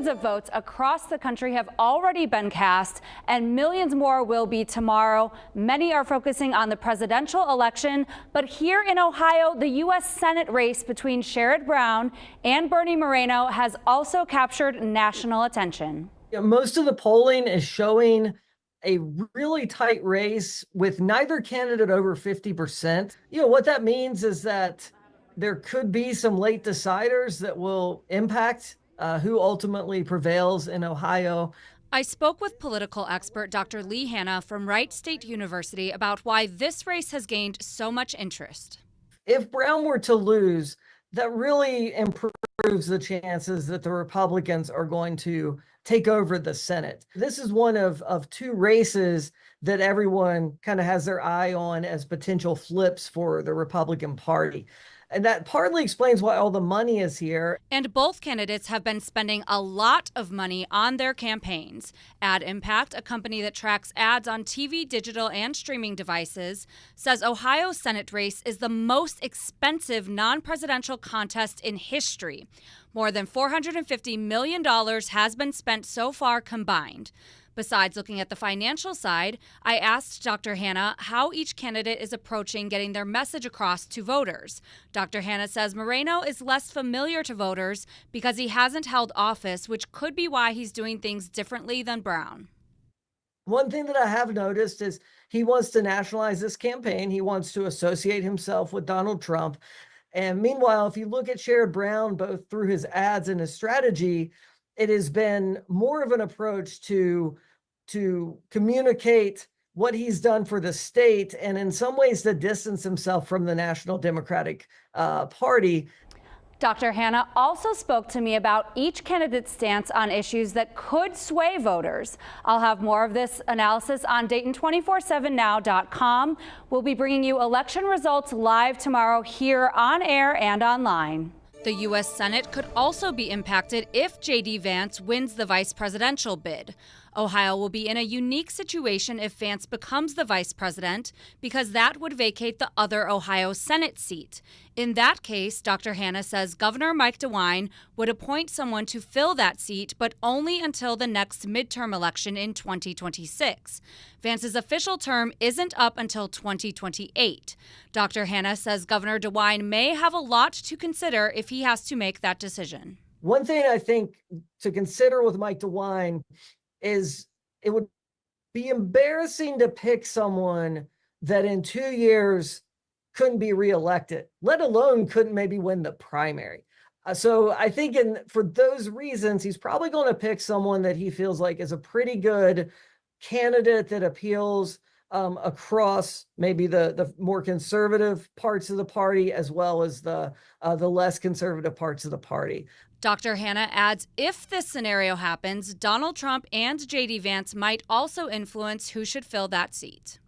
Hundreds of votes across the country have already been cast, and millions more will be tomorrow. Many are focusing on the presidential election, but here in Ohio, the U.S. Senate race between Sherrod Brown and Bernie Moreno has also captured national attention. Most of the polling is showing a really tight race with neither candidate over 50%. What that means is that there could be some late deciders that will impact who ultimately prevails in Ohio. I spoke with political expert Dr. Lee Hanna from Wright State University about why this race has gained so much interest. If Brown were to lose, that really improves the chances that the Republicans are going to take over the Senate. This is one of two races that everyone kind of has their eye on as potential flips for the Republican Party. And that partly explains why all the money is here. And both candidates have been spending a lot of money on their campaigns. Ad Impact, a company that tracks ads on TV, digital, and streaming devices, says Ohio's Senate race is the most expensive non-presidential contest in history. More than $450 million has been spent so far combined. Besides looking at the financial side, I asked Dr. Hanna how each candidate is approaching getting their message across to voters. Dr. Hanna says Moreno is less familiar to voters because he hasn't held office, which could be why he's doing things differently than Brown. One thing that I have noticed is he wants to nationalize this campaign. He wants to associate himself with Donald Trump. And meanwhile, if you look at Sherrod Brown, both through his ads and his strategy, it has been more of an approach to communicate what he's done for the state and in some ways to distance himself from the National Democratic Party. Dr. Hanna also spoke to me about each candidate's stance on issues that could sway voters. I'll have more of this analysis on Dayton247now.com. We'll be bringing you election results live tomorrow here on air and online. The U.S. Senate could also be impacted if J.D. Vance wins the vice presidential bid. Ohio will be in a unique situation if Vance becomes the vice president because that would vacate the other Ohio Senate seat. In that case, Dr. Hanna says Governor Mike DeWine would appoint someone to fill that seat, but only until the next midterm election in 2026. Vance's official term isn't up until 2028. Dr. Hanna says Governor DeWine may have a lot to consider if he has to make that decision. One thing I think to consider with Mike DeWine is it would be embarrassing to pick someone that in 2 years couldn't be reelected, let alone couldn't maybe win the primary. So I think for those reasons, he's probably going to pick someone that he feels like is a pretty good candidate that appeals across maybe the more conservative parts of the party as well as the less conservative parts of the party. Dr. Hanna adds if this scenario happens, Donald Trump and J.D. Vance might also influence who should fill that seat.